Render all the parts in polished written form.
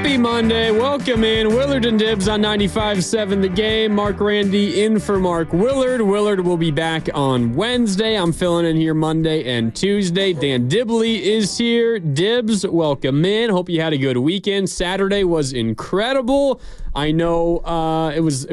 Happy Monday. Welcome in. Willard and Dibs on 95.7 The Game. Mark Randy in for Mark Willard. Willard will be back on Wednesday. I'm filling in here Monday and Tuesday. Dan Dibley is here. Dibs, welcome in. Hope you had a good weekend. Saturday was incredible. I know it was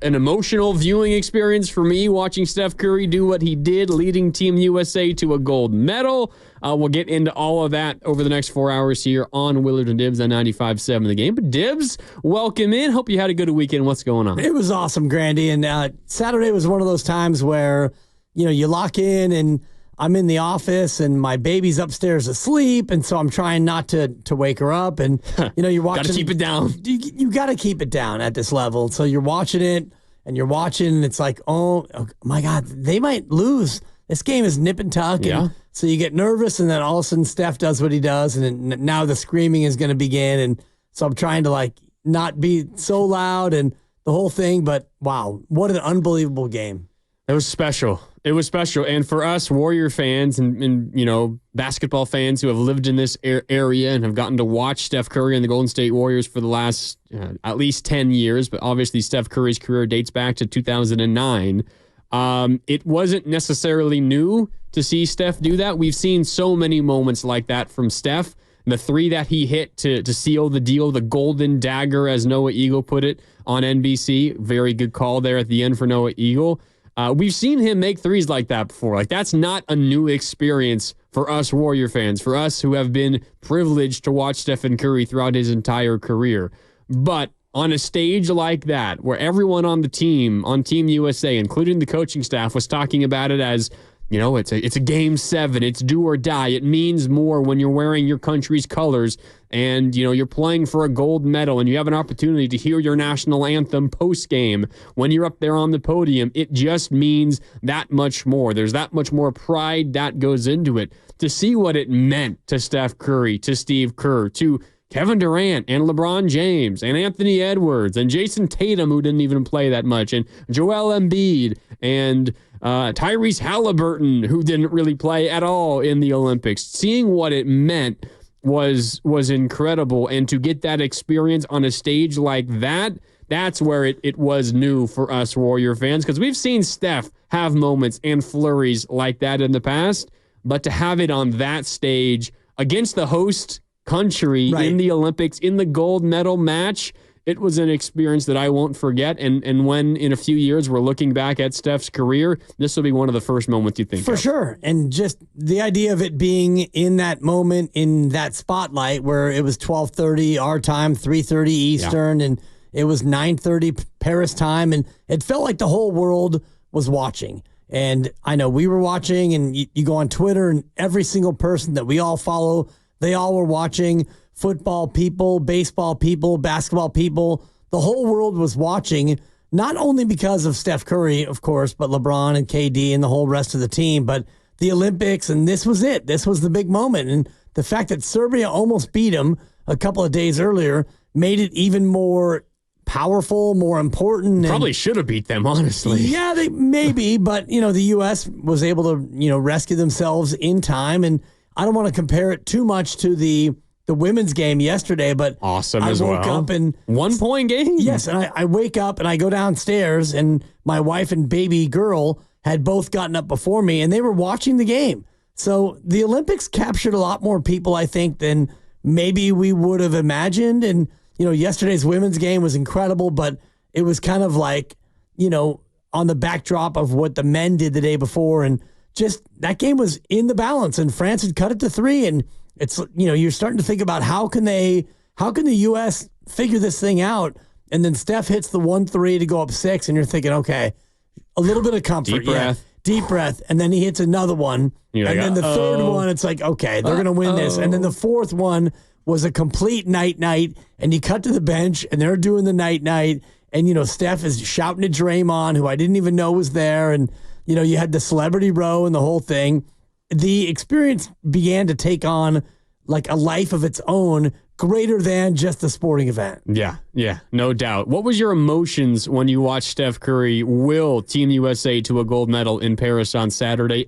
an emotional viewing experience for me watching Steph Curry do what he did, leading Team USA to a gold medal. We'll get into all of that over the next 4 hours here on Willard and Dibs on 95.7 The Game. But Dibs, welcome in. Hope you had a good weekend. What's going on? It was awesome, Grandy. And Saturday was one of those times where, you lock in and I'm in the office and my baby's upstairs asleep. And so I'm trying not to wake her up. And, you're watching. Got to keep it down. You got to keep it down at this level. So you're watching it and it's like, oh my God, they might lose. This game is nip and tuck. Yeah. And so you get nervous, and then all of a sudden Steph does what he does, and then now the screaming is going to begin. And so I'm trying to not be so loud and the whole thing. But wow, what an unbelievable game. It was special. It was special. And for us Warrior fans and basketball fans who have lived in this area and have gotten to watch Steph Curry and the Golden State Warriors for the last at least 10 years, but obviously Steph Curry's career dates back to 2009. It wasn't necessarily new to see Steph do that. We've seen so many moments like that from Steph. The three that he hit to seal the deal, the golden dagger, as Noah Eagle put it on NBC. Very good call there at the end for Noah Eagle. We've seen him make threes like that before. That's not a new experience for us Warrior fans, for us who have been privileged to watch Stephen Curry throughout his entire career. But on a stage like that, where everyone on the team, on Team USA, including the coaching staff, was talking about it as, it's a game 7, it's do or die. It means more when you're wearing your country's colors and, you're playing for a gold medal and you have an opportunity to hear your national anthem post-game. When you're up there on the podium, it just means that much more. There's that much more pride that goes into it. To see what it meant to Steph Curry, to Steve Kerr, to Kevin Durant and LeBron James and Anthony Edwards and Jason Tatum, who didn't even play that much, and Joel Embiid and Tyrese Halliburton, who didn't really play at all in the Olympics. Seeing what it meant was incredible. And to get that experience on a stage like that, that's where it was new for us Warrior fans, because we've seen Steph have moments and flurries like that in the past, but to have it on that stage against the host country in the Olympics, in the gold medal match, it was an experience that I won't forget. And when in a few years we're looking back at Steph's career, this will be one of the first moments you think for of. sure. And just the idea of it being in that moment, in that spotlight where it was 12:30 our time, 3:30 Eastern, and it was 9:30 Paris time, and it felt like the whole world was watching. And I know we were watching, and you go on Twitter, and every single person that we all follow, they all were watching. Football people, baseball people, basketball people. The whole world was watching, not only because of Steph Curry, of course, but LeBron and KD and the whole rest of the team, but the Olympics, and this was it. This was the big moment. And the fact that Serbia almost beat them a couple of days earlier made it even more powerful, more important. Probably should have beat them, honestly. Yeah, they maybe, but, the U.S. was able to, rescue themselves in time. And I don't want to compare it too much to the women's game yesterday, but awesome I as woke well. up and 1 point game. Yes, and I wake up and I go downstairs, and my wife and baby girl had both gotten up before me, and they were watching the game. So the Olympics captured a lot more people, I think, than maybe we would have imagined. And yesterday's women's game was incredible, but it was kind of like on the backdrop of what the men did the day before, and just that game was in the balance, and France had cut it to 3, and it's, you're starting to think about how can the U.S. figure this thing out? And then Steph hits the 1-3 to go up 6, and you're thinking, okay, a little bit of comfort. Deep breath. And then he hits another one. And then the third one, it's like, okay, they're going to win this. And then the fourth one was a complete night-night, and you cut to the bench, and they're doing the night-night, and, Steph is shouting at Draymond, who I didn't even know was there, and, you had the celebrity row and the whole thing. The experience began to take on like a life of its own greater than just the sporting event. Yeah, no doubt. What was your emotions when you watched Steph Curry will Team USA to a gold medal in Paris on Saturday?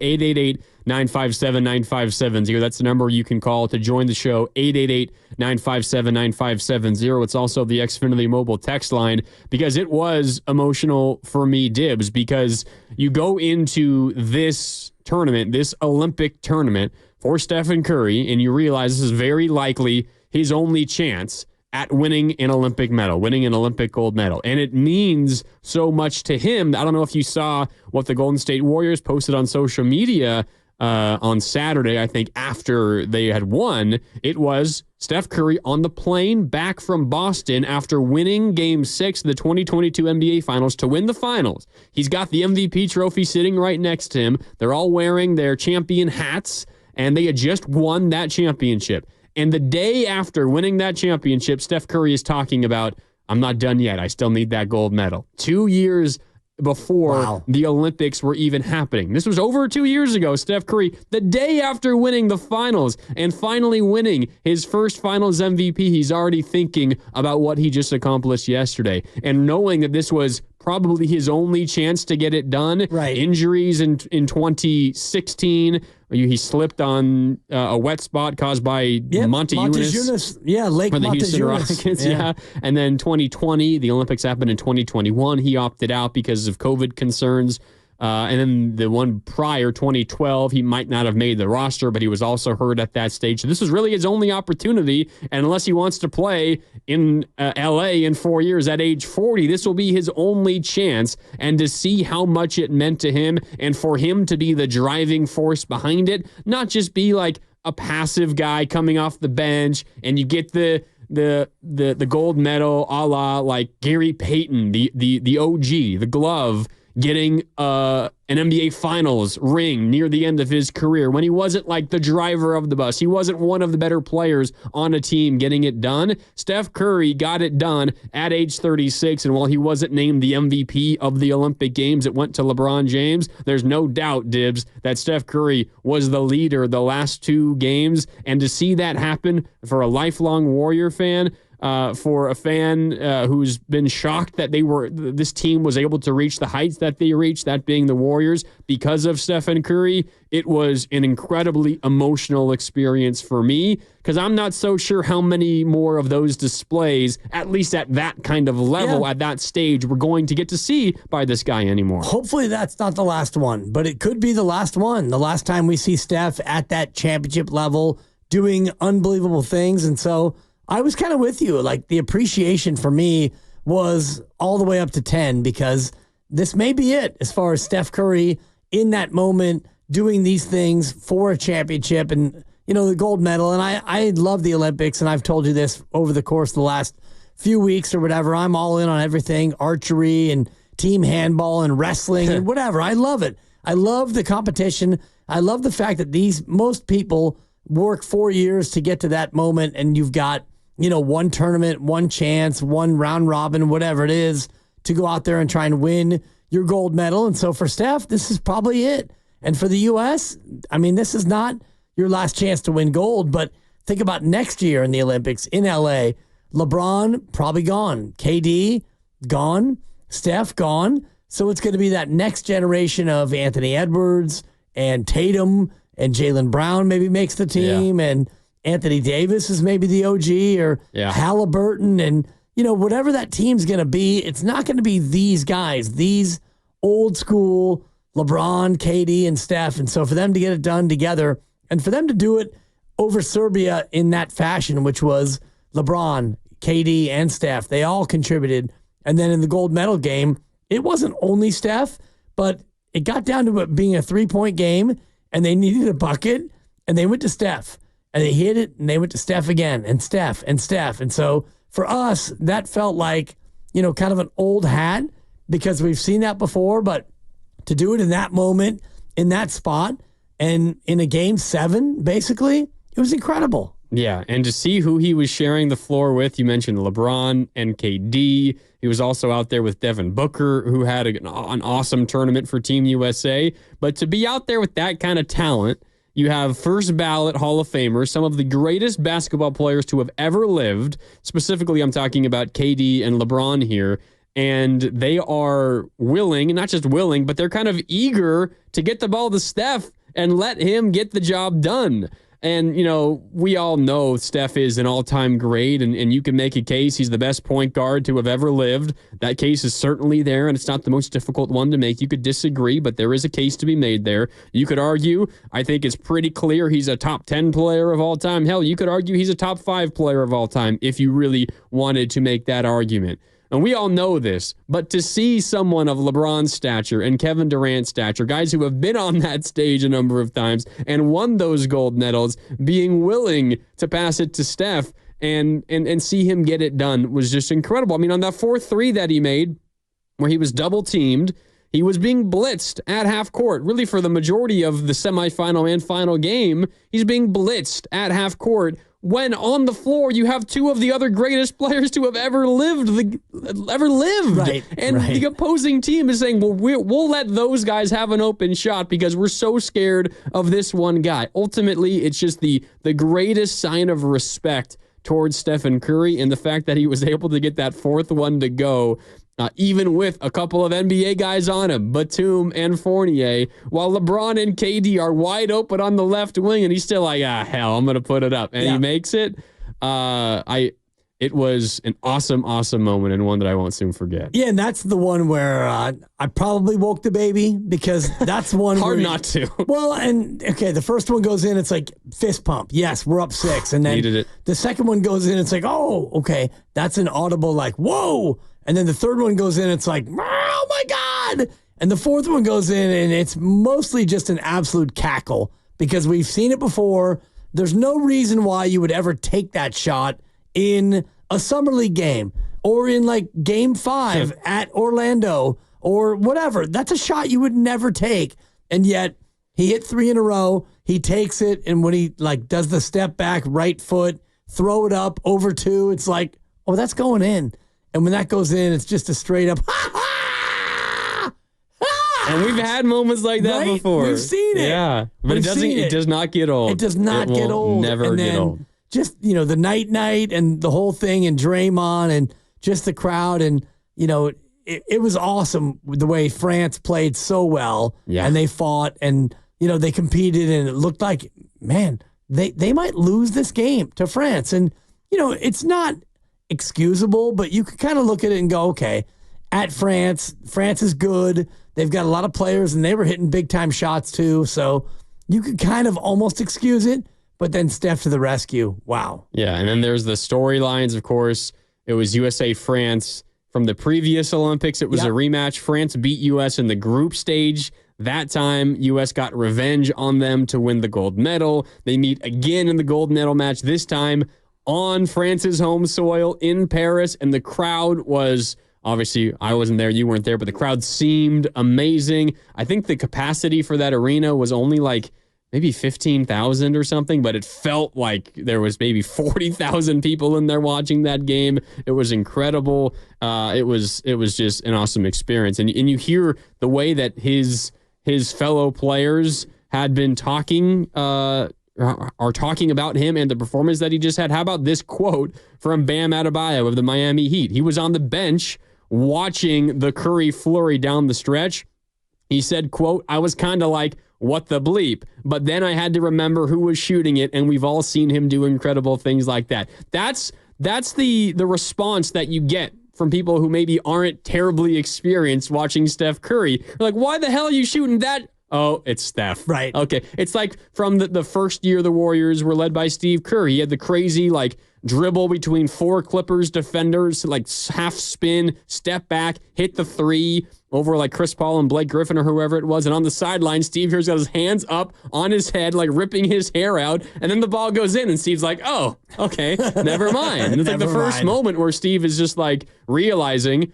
888-957-9570. That's the number you can call to join the show, 888-957-9570. It's also the Xfinity mobile text line, because it was emotional for me, Dibs, because you go into this tournament, this Olympic tournament for Stephen Curry, and you realize this is very likely his only chance at winning an Olympic medal, winning an Olympic gold medal. And it means so much to him. I don't know if you saw what the Golden State Warriors posted on social media on Saturday, I think after they had won. It was Steph Curry on the plane back from Boston after winning Game 6 of the 2022 NBA Finals to win the Finals. He's got the MVP trophy sitting right next to him. They're all wearing their champion hats, and they had just won that championship. And the day after winning that championship, Steph Curry is talking about, I'm not done yet. I still need that gold medal. 2 years before the Olympics were even happening. This was over 2 years ago. Steph Curry, the day after winning the finals and finally winning his first finals MVP, he's already thinking about what he just accomplished yesterday. And knowing that this was probably his only chance to get it done. Right. Injuries in 2016. He slipped on a wet spot caused by Monte Eunice. Yeah, Lake for the Monte Houston Rockets. Yeah. And then 2020, the Olympics happened in 2021. He opted out because of COVID concerns. And then the one prior, 2012, he might not have made the roster, but he was also hurt at that stage. So this was really his only opportunity. And unless he wants to play in L.A. in 4 years at age 40, this will be his only chance. And to see how much it meant to him and for him to be the driving force behind it, not just be like a passive guy coming off the bench and you get the gold medal a la like Gary Payton, the OG, the glove, getting an NBA Finals ring near the end of his career when he wasn't like the driver of the bus. He wasn't one of the better players on a team getting it done. Steph Curry got it done at age 36, and while he wasn't named the MVP of the Olympic Games, it went to LeBron James. There's no doubt, Dibs, that Steph Curry was the leader the last two games, and to see that happen for a lifelong Warrior fan, for a fan who's been shocked that this team was able to reach the heights that they reached, that being the Warriors, because of Stephen Curry, it was an incredibly emotional experience for me, because I'm not so sure how many more of those displays, at least at that kind of level, at that stage, we're going to get to see by this guy anymore. Hopefully that's not the last one, but it could be the last one. The last time we see Steph at that championship level doing unbelievable things. And so I was kind of with you. Like, the appreciation for me was all the way up to 10, because this may be it as far as Steph Curry in that moment doing these things for a championship and, the gold medal. And I love the Olympics, and I've told you this over the course of the last few weeks or whatever. I'm all in on everything, archery and team handball and wrestling and whatever. I love it. I love the competition. I love the fact that most people work 4 years to get to that moment, and you've got one tournament, one chance, one round robin, whatever it is, to go out there and try and win your gold medal. And so for Steph, this is probably it. And for the U.S., I mean, this is not your last chance to win gold, but think about next year in the Olympics in L.A. LeBron probably gone. KD gone. Steph gone. So it's going to be that next generation of Anthony Edwards and Tatum, and Jaylen Brown maybe makes the team, and Anthony Davis is maybe the OG, or Halliburton, and whatever that team's going to be, it's not going to be these guys, these old school LeBron, KD, and Steph. And so for them to get it done together, and for them to do it over Serbia in that fashion, which was LeBron, KD, and Steph, they all contributed. And then in the gold medal game, it wasn't only Steph, but it got down to it being a 3-point game, and they needed a bucket, and they went to Steph. And they hit it, and they went to Steph again, and Steph, and Steph. And so for us, that felt like, kind of an old hat, because we've seen that before. But to do it in that moment, in that spot, and in a game 7, basically, it was incredible. Yeah, and to see who he was sharing the floor with, you mentioned LeBron and KD. He was also out there with Devin Booker, who had an awesome tournament for Team USA. But to be out there with that kind of talent, You have first ballot Hall of Famers, some of the greatest basketball players to have ever lived. Specifically, I'm talking about KD and LeBron here. And they are willing, not just willing, but they're kind of eager to get the ball to Steph and let him get the job done. And, we all know Steph is an all-time great, and you can make a case he's the best point guard to have ever lived. That case is certainly there, and it's not the most difficult one to make. You could disagree, but there is a case to be made there. You could argue, I think it's pretty clear he's a top 10 player of all time. Hell, you could argue he's a top 5 player of all time if you really wanted to make that argument. And we all know this, but to see someone of LeBron's stature and Kevin Durant's stature, guys who have been on that stage a number of times and won those gold medals, being willing to pass it to Steph and see him get it done was just incredible. I mean, on that 4-3 that he made, where he was double teamed, he was being blitzed at half court. Really, for the majority of the semifinal and final game, he's being blitzed at half court. When on the floor, you have two of the other greatest players to have ever lived. Right, and right. the opposing team is saying, well, we'll let those guys have an open shot because we're so scared of this one guy. Ultimately, it's just the greatest sign of respect towards Stephen Curry, and the fact that he was able to get that fourth one to go, even with a couple of NBA guys on him, Batum and Fournier, while LeBron and KD are wide open on the left wing, and he's still like, hell, I'm going to put it up. And he makes it. It was an awesome, awesome moment, and one that I won't soon forget. Yeah, and that's the one where I probably woke the baby, because that's one hard where not to. Well, and okay, the first one goes in, it's like fist pump. Yes, we're up 6. And then Needed it. The second one goes in, it's like, oh, okay, that's an audible like, whoa. And then the third one goes in, it's like, oh my God. And the fourth one goes in, and it's mostly just an absolute cackle, because we've seen it before. There's no reason why you would ever take that shot in a summer league game or in like game 5 at Orlando or whatever. That's a shot you would never take. And yet he hit 3 in a row. He takes it. And when he like does the step back, right foot, throw it up over 2, it's like, oh, that's going in. And when that goes in, it's just a straight up, ha ha! And we've had moments like that before. We've seen it. Yeah. But it does not get old. It does not get old. Never get old. Just, the night and the whole thing, and Draymond and just the crowd. And, it was awesome the way France played so well. Yeah. And they fought, and, they competed, and it looked like, man, they might lose this game to France. And, it's not excusable, but you could kind of look at it and go, okay, at France is good. They've got a lot of players, and they were hitting big time shots too. So you could kind of almost excuse it, but then Steph to the rescue. Wow. Yeah. And then there's the storylines, of course. It was USA France from the previous Olympics. It was a rematch. France beat US in the group stage. That time, U.S. got revenge on them to win the gold medal. They meet again in the gold medal match, this time on France's home soil in Paris, and the crowd was, obviously, I wasn't there, you weren't there, but the crowd seemed amazing. I think the capacity for that arena was only like maybe 15,000 or something, but it felt like there was maybe 40,000 people in there watching that game. It was incredible. It was just an awesome experience. And you hear the way that his fellow players had been talking, are talking about him and the performance that he just had. How about this quote from Bam Adebayo of the Miami Heat? He was on the bench watching the Curry flurry down the stretch. He said, quote, "I was kind of like, what the bleep? But then I had to remember who was shooting it, and we've all seen him do incredible things like that." That's the response that you get from people who maybe aren't terribly experienced watching Steph Curry. You're like, why the hell are you shooting that? Oh, it's Steph. Right. Okay. It's like from the first year the Warriors were led by Steve Kerr. He had the crazy, like, dribble between 4 Clippers defenders, like half spin, step back, hit the 3 over like Chris Paul and Blake Griffin or whoever it was. And on the sideline, Steve Kerr's got his hands up on his head, like ripping his hair out. And then the ball goes in, and Steve's like, oh, okay, never mind. And it's like the first moment where Steve is just like realizing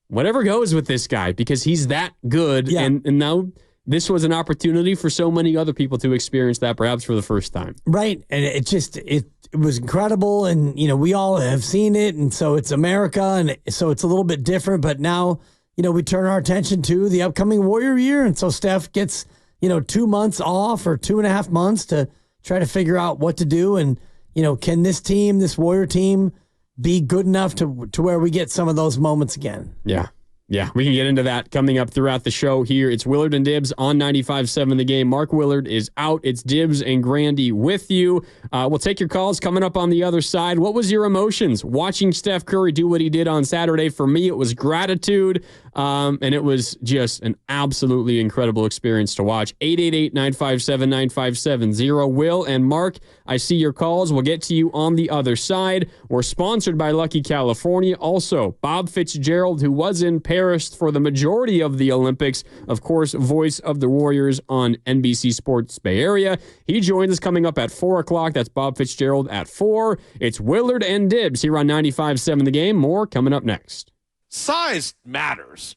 whatever goes with this guy, because he's that good. Yeah. And now this was an opportunity for so many other people to experience that perhaps for the first time. Right. And it was incredible. And, we all have seen it. And so it's America. And so it's a little bit different. But now, we turn our attention to the upcoming Warrior year. And so Steph gets 2 months off or 2.5 months to try to figure out what to do. And, can this team, this Warrior team, be good enough to where we get some of those moments again? Yeah. Yeah, we can get into that coming up throughout the show here. It's Willard and Dibbs on 95.7 The Game. Mark Willard is out. It's Dibbs and Grandy with you. We'll take your calls coming up on the other side. What was your emotions watching Steph Curry do what he did on Saturday? For me, it was gratitude, and it was just an absolutely incredible experience to watch. 888-957-9570. Will and Mark, I see your calls. We'll get to you on the other side. We're sponsored by Lucky California. Also, Bob Fitzgerald, who was in Paris for the majority of the Olympics, of course, voice of the Warriors on NBC Sports Bay Area. He joins us coming up at 4 o'clock. That's Bob Fitzgerald at 4. It's Willard and Dibbs here on 95.7 The Game. More coming up next. Size matters.